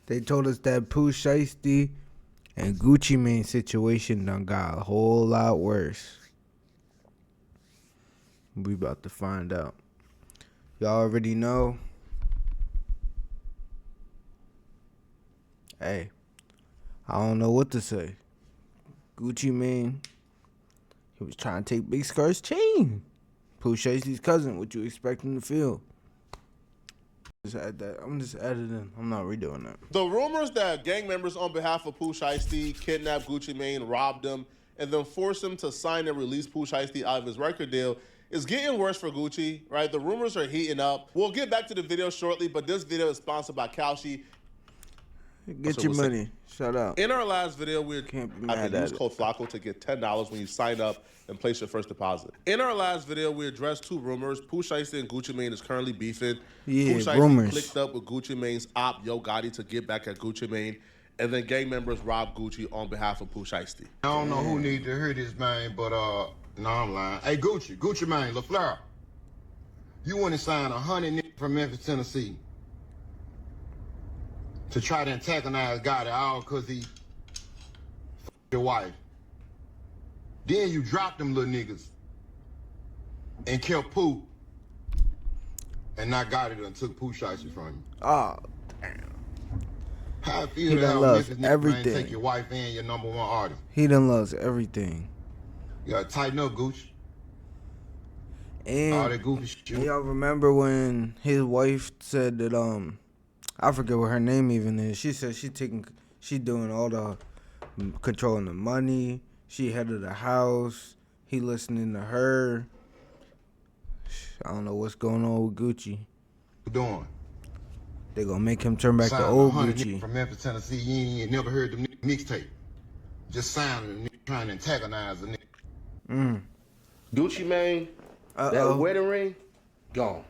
They told us that Pooh Shiesty and Gucci Mane situation done got a whole lot worse. We about to find out. Y'all already know. Hey, I don't know what to say. Gucci Mane, he was trying to take Big Scar's chain. Pooh Shiesty's cousin, what you expect him to feel? Just add that. I'm just editing. I'm not redoing that. The rumors that gang members on behalf of Pooh Shiesty kidnapped Gucci Mane, robbed him, and then forced him to sign and release Pooh Shiesty out of his record deal is getting worse for Gucci, right? The rumors are heating up. We'll get back to the video shortly, but this video is sponsored by Kalshi. Get your money. Shut up. In our last video, we Can't be had mad to use at code FLACO to get $10 when you sign up and place your first deposit. In our last video, we addressed two rumors. Pooh Shiesty and Gucci Mane is currently beefing. Yeah, Pooh Shiesty rumors. clicked up with Gucci Mane's op, Yo Gotti, to get back at Gucci Mane, and then gang members robbed Gucci on behalf of Pooh Shiesty. I don't know who need to hear this, man, but no, I'm lying. Hey, Gucci Mane, LaFleur, you want to sign 100 niggas from Memphis, Tennessee to try to antagonize Gotti all because he your wife. Then you dropped them little niggas and killed Pooh and not Gotti and took Pooh Shiesty from you. Oh, damn. How I feel He to done have lost Memphis niggas, everything. man, take your wife and your #1 artist. He done lost everything. You gotta tighten up, Gucci. And All that goofy shit. y'all remember when his wife said that I forget what her name even is. She said she doing all the controlling the money. She head of the house. He listening to her. I don't know what's going on with Gucci. What you doing? They gonna make him turn back to Signed old 100 Gucci. niggas from Memphis, Tennessee. You ain't never heard them mixtape. Just signing and trying to antagonize a nigga. Gucci Mane, that wedding ring, gone.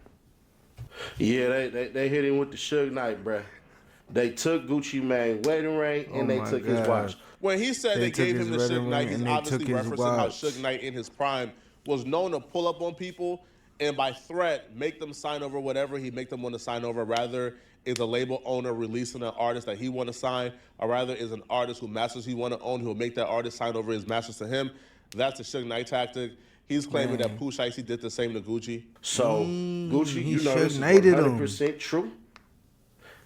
Yeah, they hit him with the Suge Knight, bruh. They took Gucci Mane wedding ring and they took his watch. When he said they gave him the Suge Knight, he's and they obviously took his referencing how watch. Suge Knight in his prime was known to pull up on people and by threat make them sign over whatever he make them want to sign over. Rather is a label owner releasing an artist that he want to sign, or rather is an artist who masters he want to own who will make that artist sign over his masters to him. That's the Suge Knight tactic. He's claiming that Pooh Shiesty did the same to Gucci. So, Gucci, he you know this is Suge Knighted him. 100% true.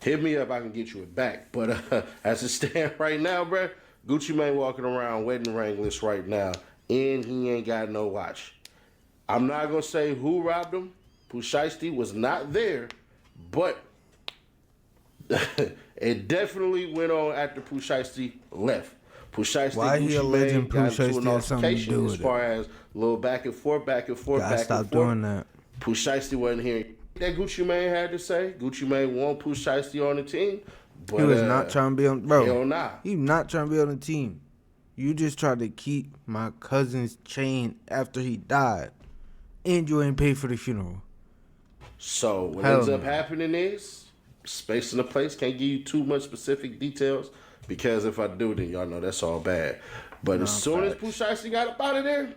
Hit me up, I can get you it back. But as it stands right now, bruh, Gucci Mane walking around wedding ringless right now, and he ain't got no watch. I'm not going to say who robbed him. Pooh Shiesty was not there, but it definitely went on after Pooh Shiesty left. Pooh Shiesty Why and he Gucci alleging Mane Pooh got into Shiesty an had something to altercation do as with far as a little back and forth, Gotta back stop and forth. doing that. Pooh Shiesty wasn't hearing that Gucci Mane had to say. Gucci Mane want Pooh Shiesty on the team. But, He was not trying to be on, bro. Hell nah. He not trying to be on the team. You just tried to keep my cousin's chain after he died, and you ain't paid for the funeral. So what Hell ends up no. happening is space in the place. Can't give you too much specific details because if I do, then y'all know that's all bad. But as soon as Pooh Shiesty got up out of there,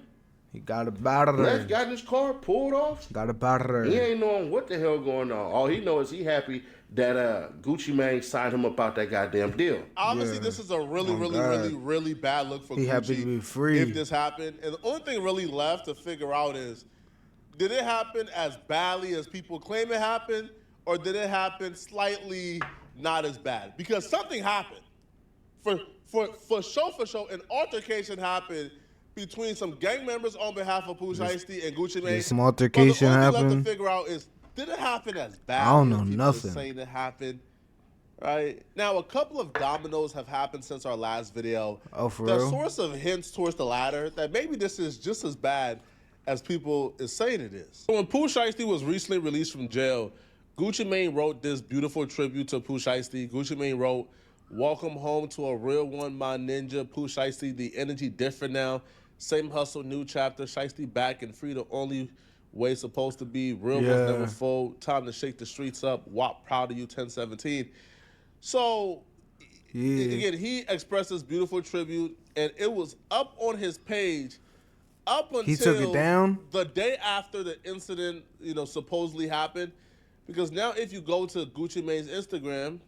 He got a battery. left, got in his car, pulled off. Got a battery. He ain't knowing what the hell going on. All he knows is he happy that Gucci Mane signed him up out that goddamn deal. Obviously, Yeah. this is a really, Oh, really, God. really, really bad look for He Gucci happy to be free. if this happened. And the only thing really left to figure out is, did it happen as badly as people claim it happened, or did it happen slightly not as bad? Because something happened. For sure, an altercation happened between some gang members on behalf of Pooh Shiesty and Gucci Mane. some altercation but the only thing happened? left to figure out is, did it happen as bad I don't as know people nothing. are saying it happened? Right now, a couple of dominoes have happened since our last video. Oh, for the real? source of hints towards the latter that maybe this is just as bad as people is saying it is. So when Pooh Shiesty was recently released from jail, Gucci Mane wrote this beautiful tribute to Pooh Shiesty. Gucci Mane wrote, "Welcome home to a real one, my ninja. Pooh Shiesty, the energy different now. Same hustle, new chapter. Shiesty back and free, the only way it's supposed to be. Real ones Yeah. never fold. Time to shake the streets up. WAP, proud of you, 1017. So, again, he expressed this beautiful tribute, and it was up on his page up until He took it down? the day after the incident, supposedly happened. Because now if you go to Gucci Mane's Instagram,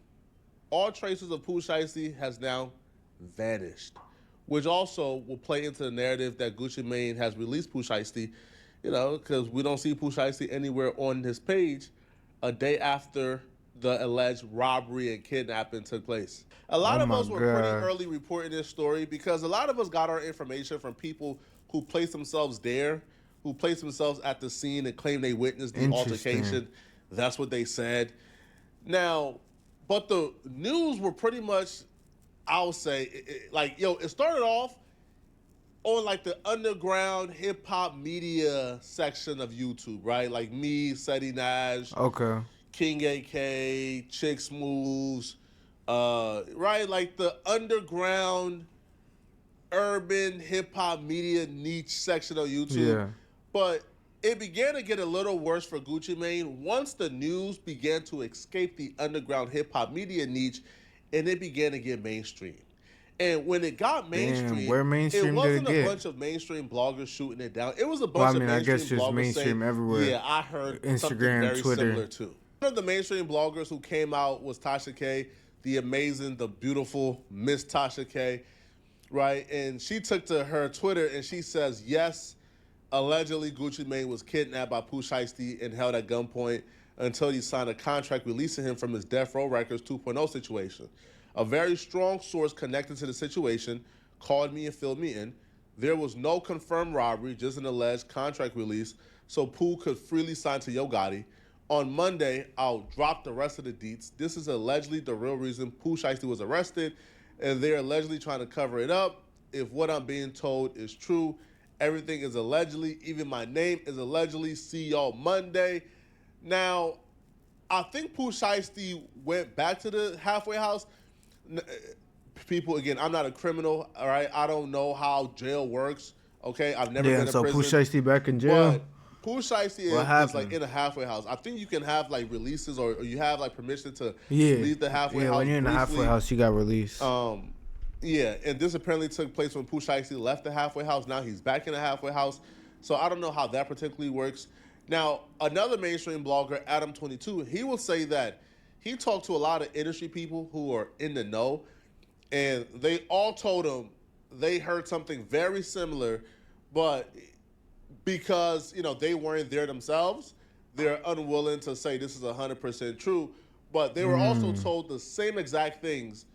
all traces of Pooh Shiesty has now vanished, which also will play into the narrative that Gucci Mane has released Pooh Shiesty, you know, because we don't see Pooh Shiesty anywhere on his page a day after the alleged robbery and kidnapping took place. A lot of us were pretty early reporting this story because a lot of us got our information from people who placed themselves there, who placed themselves at the scene and claimed they witnessed the altercation. That's what they said. Now, but the news were pretty much, I'll say, it started off on like the underground hip hop media section of YouTube, right? Like me, Seti Nash, King AK, Chick Smooths, right? Like the underground urban hip hop media niche section of YouTube. Yeah. But it began to get a little worse for Gucci Mane once the news began to escape the underground hip hop media niche and it began to get mainstream. And when it got mainstream, it wasn't a bunch of mainstream bloggers shooting it down. It was a bunch of mainstream bloggers saying, everywhere. Yeah, I heard Instagram, something very similar too. One of the mainstream bloggers who came out was Tasha K, the amazing, the beautiful Miss Tasha K, right? And she took to her Twitter and she says, yes, allegedly Gucci Mane was kidnapped by Pooh Shiesty and held at gunpoint until he signed a contract releasing him from his Death Row Records 2.0 situation. A very strong source connected to the situation called me and filled me in. There was no confirmed robbery, just an alleged contract release, so Pooh could freely sign to Yo Gotti. On Monday, I'll drop the rest of the deets. This is allegedly the real reason Pooh Shiesty was arrested, and they're allegedly trying to cover it up. If what I'm being told is true, everything is allegedly. Even my name is allegedly. See y'all Monday. Now, I think Pooh Shiesty went back to the halfway house. People, again, I'm not a criminal, all right? I don't know how jail works, okay? I've never been in prison. Yeah, so Pooh Shiesty back in jail? But Pooh Shiesty is like in a halfway house. I think you can have like releases or you have like permission to leave the halfway house. Yeah, when you're in the halfway house, you got released. Yeah, and this apparently took place when Pooh Shiesty left the halfway house. Now he's back in the halfway house. So I don't know how that particularly works. Now, another mainstream blogger, Adam22, he will say that he talked to a lot of industry people who are in the know, and they all told him they heard something very similar, but because, you know, they weren't there themselves, they're unwilling to say this is 100% true, but they were also told the same exact things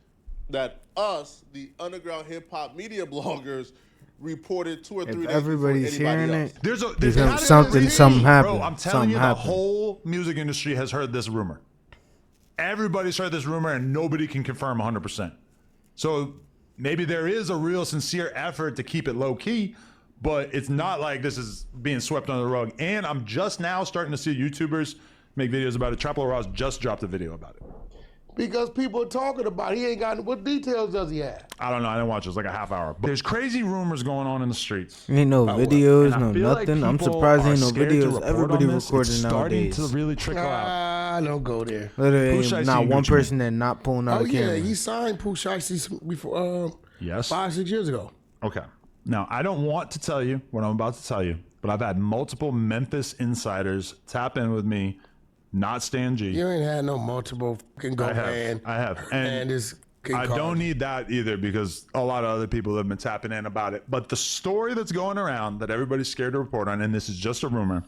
that us, the underground hip-hop media bloggers, reported 2 or 3 days everybody's before anybody hearing else. There's something happened. Bro, I'm telling you, the whole music industry has heard this rumor. Everybody's heard this rumor, and nobody can confirm 100%. So maybe there is a real sincere effort to keep it low-key, but it's not like this is being swept under the rug. And I'm just now starting to see YouTubers make videos about it. Traplo Ross just dropped a video about it. Because people are talking about it. He ain't got, what details does he have? I don't know. I didn't watch it. It's like a half hour. But there's crazy rumors going on in the streets. Ain't no videos, no nothing. Like I'm surprised ain't no videos. Everybody recording nowadays. Starting to really trickle out. Don't go there. Literally ain't not one person that not pulling out a camera. Oh, yeah. He signed Pooh Shiesty before, yes. 5-6 years ago. Okay. Now, I don't want to tell you what I'm about to tell you, but I've had multiple Memphis insiders tap in with me. Not Stan G. You ain't had no multiple fucking go man. I have. And I don't need that either because a lot of other people have been tapping in about it. But the story that's going around that everybody's scared to report on, and this is just a rumor,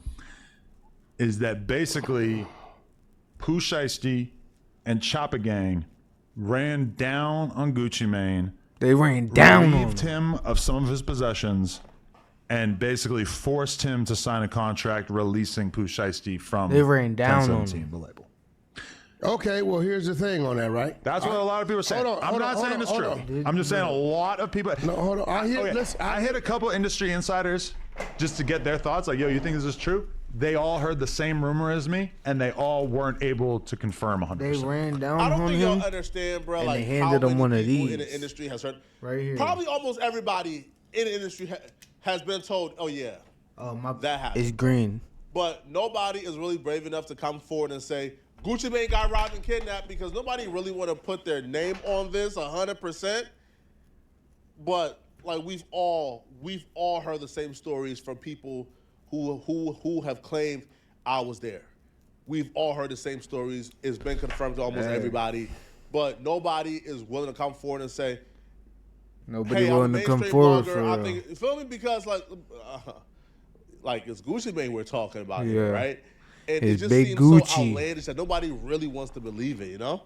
is that basically Pooh Shiesty and Choppa Gang ran down on Gucci Mane. They ran down on him. Relieved him of some of his possessions and basically forced him to sign a contract releasing Pooh Shiesty from they ran down on him. The label. Okay, well, here's the thing on that, right? That's what a lot of people are saying. I'm not saying it's true. I'm just saying a lot of people. No, hold on. I hit a couple industry insiders just to get their thoughts. Like, yo, you think this is true? They all heard the same rumor as me, and they all weren't able to confirm 100%. They ran down on him. I don't think y'all understand, bro. Like, how many people in the industry has heard. Right here. Probably almost everybody in the industry has been told, oh, yeah, that happened. It's green. But nobody is really brave enough to come forward and say, Gucci Mane got robbed and kidnapped, because nobody really want to put their name on this 100%. But like we've all heard the same stories from people who have claimed I was there. We've all heard the same stories. It's been confirmed to almost everybody but nobody is willing to come forward and say, Nobody hey, I'm a willing to come mainstream forward blogger. for I real. think, you feel me? Because like it's Gucci Mane we're talking about here, Yeah. right? And His it just big seems Gucci. so outlandish that nobody really wants to believe it, you know?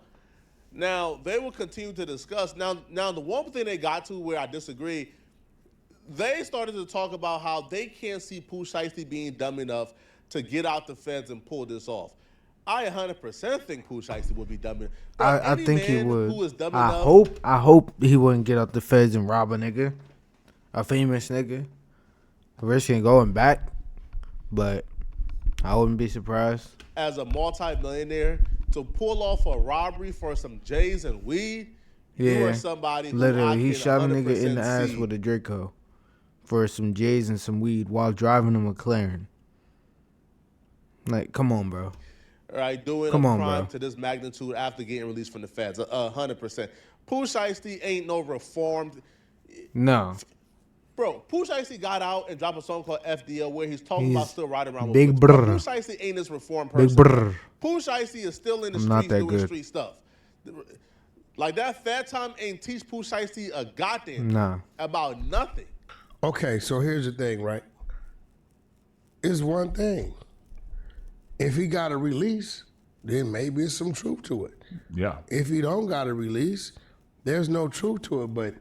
Now, they will continue to discuss. Now, the one thing they got to where I disagree, they started to talk about how they can't see Pooh Shiesty being dumb enough to get out the feds and pull this off. I 100% think Pooh Shiesty would be dumb enough. I think he would. Who is dumb I enough, hope he wouldn't get out the feds and rob a nigga, a famous nigga, risking going back. But I wouldn't be surprised. as a multi-millionaire, to pull off a robbery for some J's and weed, you are somebody who literally, I he can shot a nigga in the 100% ass see. with a Draco for some J's and some weed while driving a McLaren. Like, come on, bro. Right, doing Come a on, crime bro. to this magnitude after getting released from the feds, 100%. Pooh Shiesty ain't no reformed. No. Bro, Pooh Shiesty got out and dropped a song called FDL where he's talking about He's still riding around with big bitches. But brr. Pooh Shiesty ain't this reformed person. Big brr. Pooh Shiesty is still in the I'm not streets that doing good. street stuff. Like that Fat Time ain't teach Pooh Shiesty a goddamn Nah. about nothing. Okay, so here's the thing, right? It's one thing. If he got a release, then maybe it's some truth to it. Yeah. If he don't got a release, there's no truth to it. But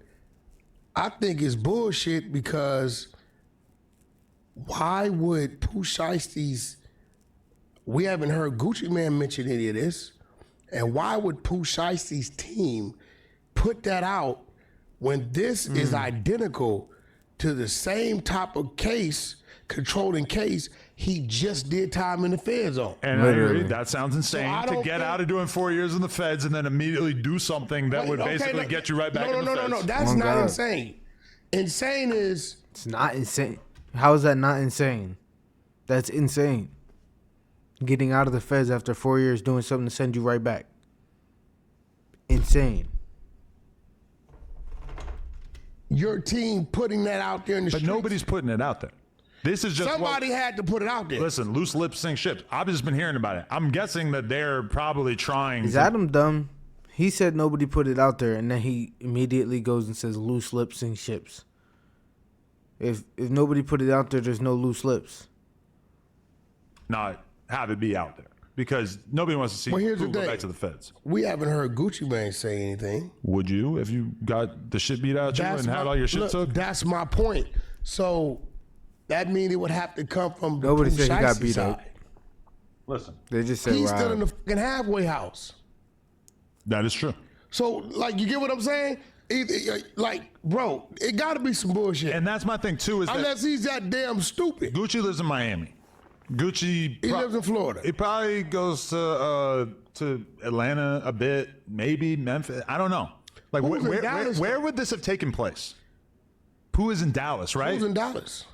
I think it's bullshit because why would Pooh Shiesty's, we haven't heard Gucci Mane mention any of this, and why would Pooh Shiesty's team put that out when this is identical to the same type of case, controlling case, he just did time in the feds on? And I agree. Literally. That sounds insane I to don't get think- out of doing 4 years in the feds and then immediately do something that would Okay, basically no, get you right back in the feds. No, that's Oh, not God. insane. Insane is, It's not insane. How is that not insane? That's insane. Getting out of the feds after 4 years doing something to send you right back. Insane. your team putting that out there in the But streets. nobody's putting it out there. This is just Somebody had to put it out there. Listen, loose lips sink ships. I've just been hearing about it. I'm guessing that they're probably trying. Is to, Adam dumb? He said nobody put it out there, and then he immediately goes and says loose lips and ships. If nobody put it out there, there's no loose lips. not have it be out there because nobody wants to see Well, here's Pooh the go thing. back to the feds. We haven't heard Gucci Mane say anything. Would you if you got the shit beat out you and had all your shit look, took? That's my point. So that means it would have to come from the Nobody Pooh said he got Shiesty beat side. up. Listen, They just said He's still in the robbed. fucking halfway house. that is true. So, like, you get what I'm saying? Like, bro, it got to be some bullshit. And that's my thing too. Is that Unless he's that damn stupid. Gucci lives in Miami. Gucci He lives in Florida. He probably goes to Atlanta a bit, maybe Memphis. I don't know. Like Who's in Dallas, where though? would this have taken place? Pooh is in Dallas, right? Who's in Dallas?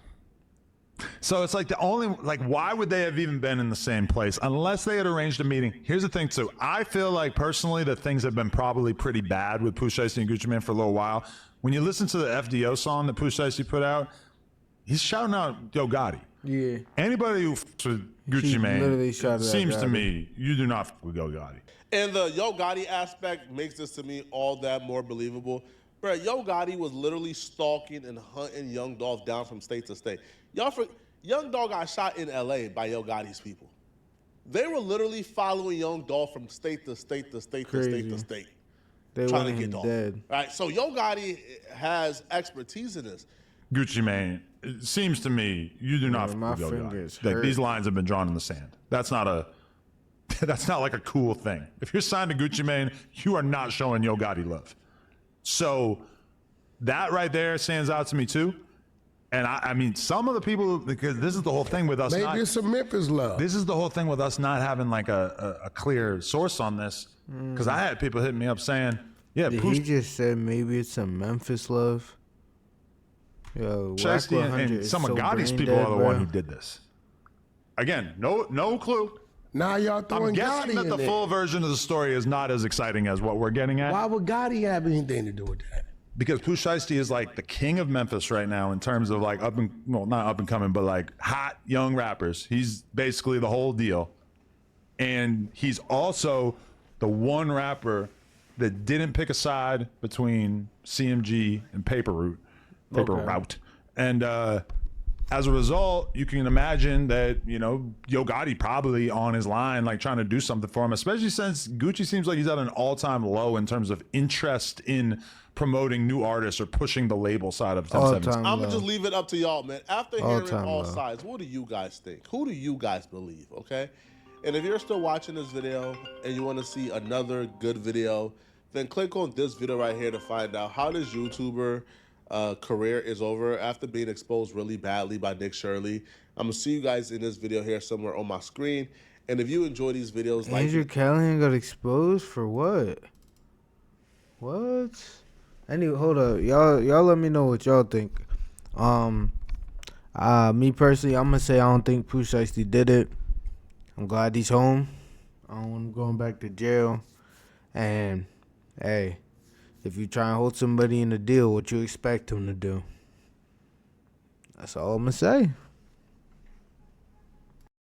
So it's like the only, like, why would they have even been in the same place unless they had arranged a meeting? Here's the thing, too. I feel like personally that things have been probably pretty bad with Pooh Shiesty and Gucci Mane for a little while. When you listen to the FDO song that Pooh Shiesty put out, he's shouting out Yo Gotti. Yeah. Anybody who fucks with Gucci He Mane, literally shouted out seems to Gotti. me, you do not fuck with Yo Gotti. And the Yo Gotti aspect makes this to me all that more believable. Bro, Yo Gotti was literally stalking and hunting Young Dolph down from state to state. Young Dolph got shot in LA by Yo Gotti's people. They were literally following Young Dolph from state to state to state to state to Crazy. state. They Trying want to him get Dolph. dead. Right? So Yo Gotti has expertise in this. Gucci Mane, it seems to me, you do not Yeah, fuck my with Yo fingers Gotti. Like, hurt. these lines have been drawn in the sand. That's not like a cool thing. If you're signed to Gucci Mane, you are not showing Yo Gotti love. So that right there stands out to me too. And I mean, some of the people, because this is the whole thing with us. Maybe it's some Memphis love. This is the whole thing with us not having like a clear source on this. Because I had people hitting me up saying, yeah, Did Pooh he just said maybe it's some Memphis love? Yo, Whack Shiesty 100 and is some of so Gotti's brain people dead, are the bro. one who did this. Again, no clue. Now y'all I'm throwing guessing Gotti that in the there. full version of the story is not as exciting as what we're getting at. Why would Gotti have anything to do with that? Because Pooh Shiesty is like the king of Memphis right now in terms of like not up and coming, but like hot young rappers. He's basically the whole deal. And he's also the one rapper that didn't pick a side between CMG and Paper Route. And as a result, you can imagine that, you know, Yo Gotti probably on his line, like trying to do something for him, especially since Gucci seems like he's at an all-time low in terms of interest in promoting new artists or pushing the label side of 1070. I'm going to just leave it up to y'all, man. After hearing all low. sides, what do you guys think? Who do you guys believe, okay? And if you're still watching this video and you want to see another good video, then click on this video right here to find out how this YouTuber career is over after being exposed really badly by Nick Shirley. I'm gonna see you guys in this video here somewhere on my screen. And if you enjoy these videos, Andrew Callahan got exposed for what? What? Anyway, hold up, y'all let me know what y'all think. Me personally, I'm gonna say I don't think Pooh Shiesty did it. I'm glad he's home. I don't want him going back to jail. And hey, if you try and hold somebody in a deal, what you expect him to do? That's all I'm gonna say.